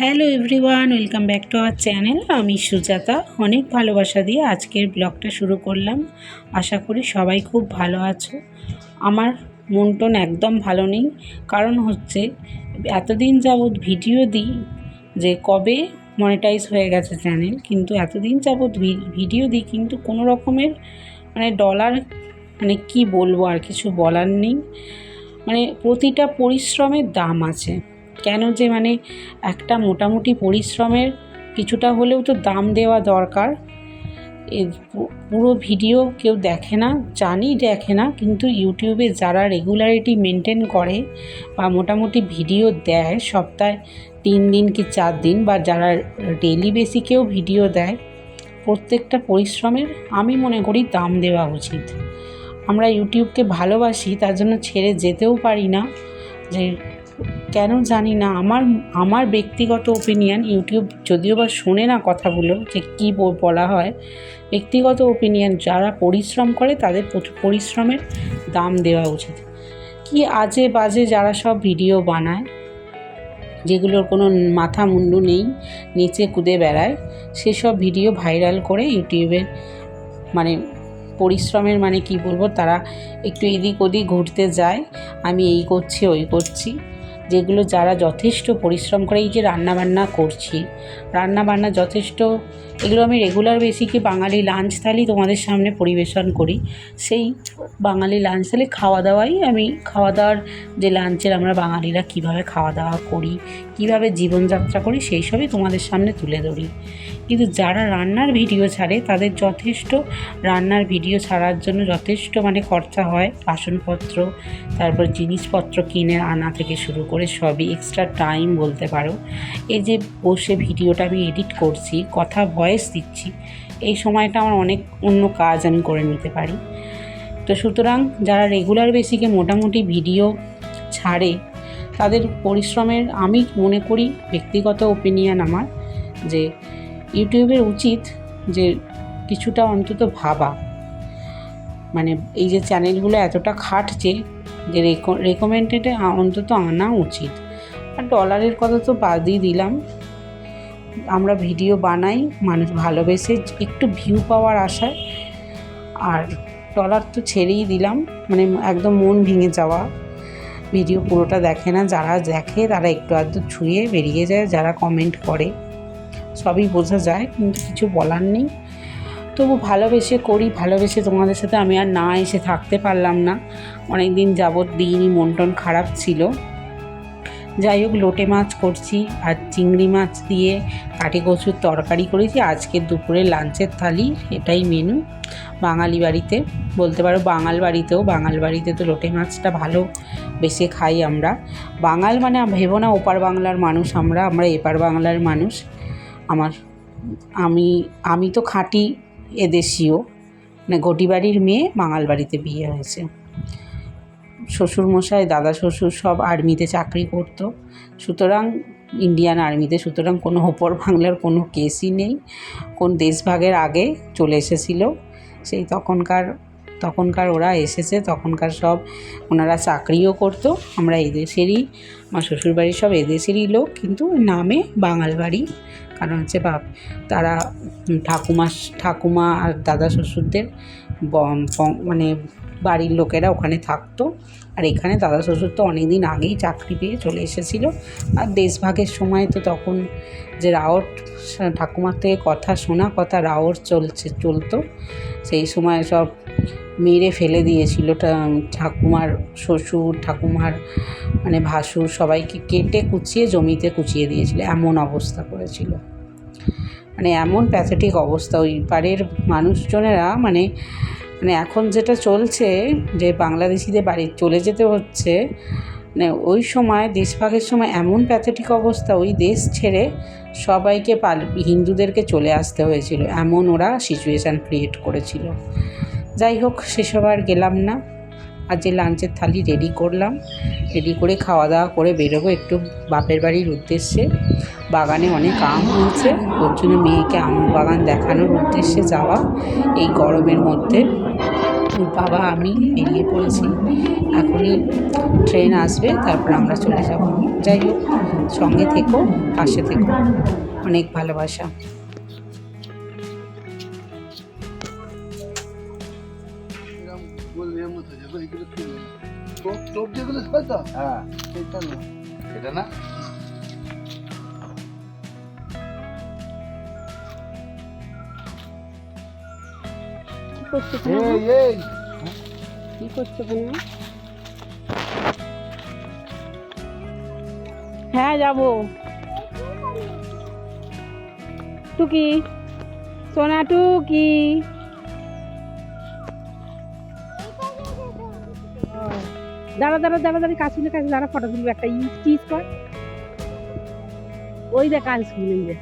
Hello everyone, welcome back to our channel. আমি সুজাতা অনেক ভালোবাসা দিয়ে আজকের ব্লগটা শুরু করলাম। আশা করি সবাই খুব ভালো আছো। আমার মন টন একদম ভালো নেই, কারণ হচ্ছে এতদিন যাবৎ ভিডিও দিই যে কবে মনিটাইজ হয়ে গেছে চ্যানেল, কিন্তু এতদিন যাবৎ ভিডিও দিই কিন্তু কোনো রকমের ডলার কি বলবো, আর কিছু বলার নেই। প্রতিটা পরিশ্রমের দাম আছে। কেন যে একটা মোটামুটি পরিশ্রমের কিছুটা হলেও তো দাম দেওয়া দরকার। পুরো ভিডিও কেউ দেখে না, দেখে না, কিন্তু ইউটিউবে যারা রেগুলারিটি মেনটেন করে বা মোটামুটি ভিডিও দেয় সপ্তাহে 3 দিন কি 4 দিন, বা যারা ডেইলি বেসিকেও ভিডিও দেয়, প্রত্যেকটা পরিশ্রমের আমি মনে করি দাম দেওয়া উচিত। আমরা ইউটিউবকে ভালোবাসি, তার জন্য ছেড়ে যেতেও পারি না। যে কেন জানি না, আমার ব্যক্তিগত ওপিনিয়ন, ইউটিউব যদিও বা শোনে না কথাগুলো যে কী বলা হয়, ব্যক্তিগত ওপিনিয়ন, যারা পরিশ্রম করে তাদের পরিশ্রমের দাম দেওয়া উচিত। কি আজে বাজে যারা সব ভিডিও বানায়, যেগুলোর কোনো মাথা মুন্ডু নেই, নিচে কুদে বেড়ায়, সেসব ভিডিও ভাইরাল করে ইউটিউবের পরিশ্রমের কি বলবো, তারা একটু এদিক ওদিক ঘুরতে যায়, আমি এই করছি ওই করছি। যেগুলো যারা যথেষ্ট পরিশ্রম করে, এই যে রান্নাবান্না করছি, রান্নাবান্না যথেষ্ট, এগুলো আমি রেগুলার বেসিকে বাঙালি লাঞ্চ থালি তোমাদের সামনে পরিবেশন করি। সেই বাঙালি লাঞ্চ থালি খাওয়া দাওয়ার যে লাঞ্চের আমরা বাঙালিরা কীভাবে খাওয়া দাওয়া করি, কীভাবে জীবনযাত্রা করি, সেই সবই তোমাদের সামনে তুলে ধরি। কিন্তু যারা রান্নার ভিডিও ছাড়ে, তাদের যথেষ্ট রান্নার ভিডিও ছাড়ার জন্য যথেষ্ট খরচা হয়, বাসনপত্র, তারপর জিনিসপত্র কিনে আনা থেকে শুরু করে সবই, এক্সট্রা টাইম বলতে পারো। এই যে বসে ভিডিওটা আমি এডিট করছি, কথা ভয়েস দিচ্ছি, এই সময়টা আমার অনেক অন্য কাজ আমি করে নিতে পারি। তো সুতরাং যারা রেগুলার বেসিকে মোটামুটি ভিডিও ছাড়ে, তাদের পরিশ্রমের আমি মনে করি, ব্যক্তিগত ওপিনিয়ন আমার, যে ইউটিউবের উচিত যে কিছুটা অন্তত ভাবা, এই যে চ্যানেলগুলো এতটা খাটছে, যে রেকমেন্ডেডে অন্তত আনা উচিত। আর ডলারের কথা তো বাদই দিলাম, আমরা ভিডিও বানাই মানুষ ভালোবেসে, একটু ভিউ পাওয়ার আশায়, আর ডলার তো ছেড়েই দিলাম। একদম মন ভেঙে যাওয়া, ভিডিও পুরোটা দেখে না, যারা দেখে তারা একটু আধটু ছুঁয়ে বেরিয়ে যায়, যারা কমেন্ট করে সবই বোঝা যায়, কিন্তু কিছু বলার নেই। তবু ভালোবেসে করি, ভালোবেসে তোমাদের সাথে আমি আর না এসে থাকতে পারলাম না। অনেক দিন যাবৎ দিনই মন টন খারাপ ছিল। যাই হোক, লোটে মাছ করছি আর চিংড়ি মাছ দিয়ে কাঠি কচুর তরকারি করেছি আজকের দুপুরে লাঞ্চের থালি। এটাই মেনু বাঙালি বাড়িতে, বলতে পারো বাঙাল বাড়িতে তো লোটে মাছটা ভালো বেশি খাই আমরা। বাঙাল ভেবো না ওপার বাংলার মানুষ, আমরা এপার বাংলার মানুষ। আমি তো খাঁটি এদেশীয়, ঘটি বাড়ির মেয়ে, বাঙাল বাড়িতে বিয়ে হয়েছে। শ্বশুরমশাই, দাদা শ্বশুর সব আর্মিতে চাকরি করতো, সুতরাং ইন্ডিয়ান আর্মিতে, সুতরাং কোনো ওপর বাংলার কোনো কেসই নেই। কোন দেশভাগের আগে চলে এসেছিল, সেই তখনকার ওরা এসেছে, তখনকার সব ওনারা চাকরিও করতো। আমরা এদেশেরই, আমার শ্বশুরবাড়ির সব এদেশেরই লোক, কিন্তু নামে বাঙাল বাড়ি। কারণ হচ্ছে তারা ঠাকুমা আর দাদা শ্বশুরদের বাড়ির লোকেরা ওখানে থাকতো, আর এখানে দাদা শ্বশুর তো অনেক দিন আগেই চাকরি পেয়ে চলে এসেছিল। আর দেশভাগের সময় তো তখন যে রাওর ঠাকুমার থেকে কথা রাওর চলতো, সেই সময় সব মেরে ফেলে দিয়েছিল ঠাকুমার শ্বশুর, ঠাকুমার ভাসুর, সবাইকে কেটে কুচিয়ে জমিতে কুচিয়ে দিয়েছিল, এমন অবস্থা করেছিল। এমন প্যাথেটিক অবস্থা। ওই পাড়ের মানুষজনেরা এখন যেটা চলছে, যে বাংলাদেশিদের বাড়ি চলে যেতে হচ্ছে, ওই সময় দেশভাগের সময় এমন প্যাথেটিক অবস্থা, ওই দেশ ছেড়ে সবাইকে হিন্দুদেরকে চলে আসতে হয়েছিল, এমন ওরা সিচুয়েশান ক্রিয়েট করেছিল। যাই হোক, সেসব আর গেলাম না। আর যে লাঞ্চের থালি রেডি করলাম, রেডি করে খাওয়া দাওয়া করে বেরোবো একটু বাপের বাড়ির উদ্দেশ্যে। বাগানে অনেক আম হয়েছে, ওর জন্য মেয়েকে আম বাগান দেখানোর উদ্দেশ্যে যাওয়া এই গরমের মধ্যে। ওর বাবা আমি বেরিয়ে পড়েছি। এখনই ট্রেন আসবে, তারপর আমরা চলে যাব। যাই হোক, সঙ্গে থেকো, পাশে থেকো। অনেক ভালোবাসা। হ্যাঁ, এটা না কি করছো কেন? হ্যাঁ যাবো। টুকি, সোনা টুকি। দাঁড়া দাঁড়া দাঁড়া দাঁড়িয়ে কাছে দাঁড়া, ফটো তুলবো একটা। চিজ কর। ওই দেখ কাজ শুনে,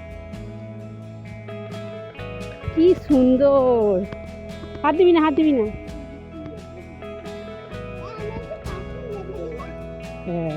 কি সুন্দর। হাত দিবি না, হাত দিবি না। হ্যাঁ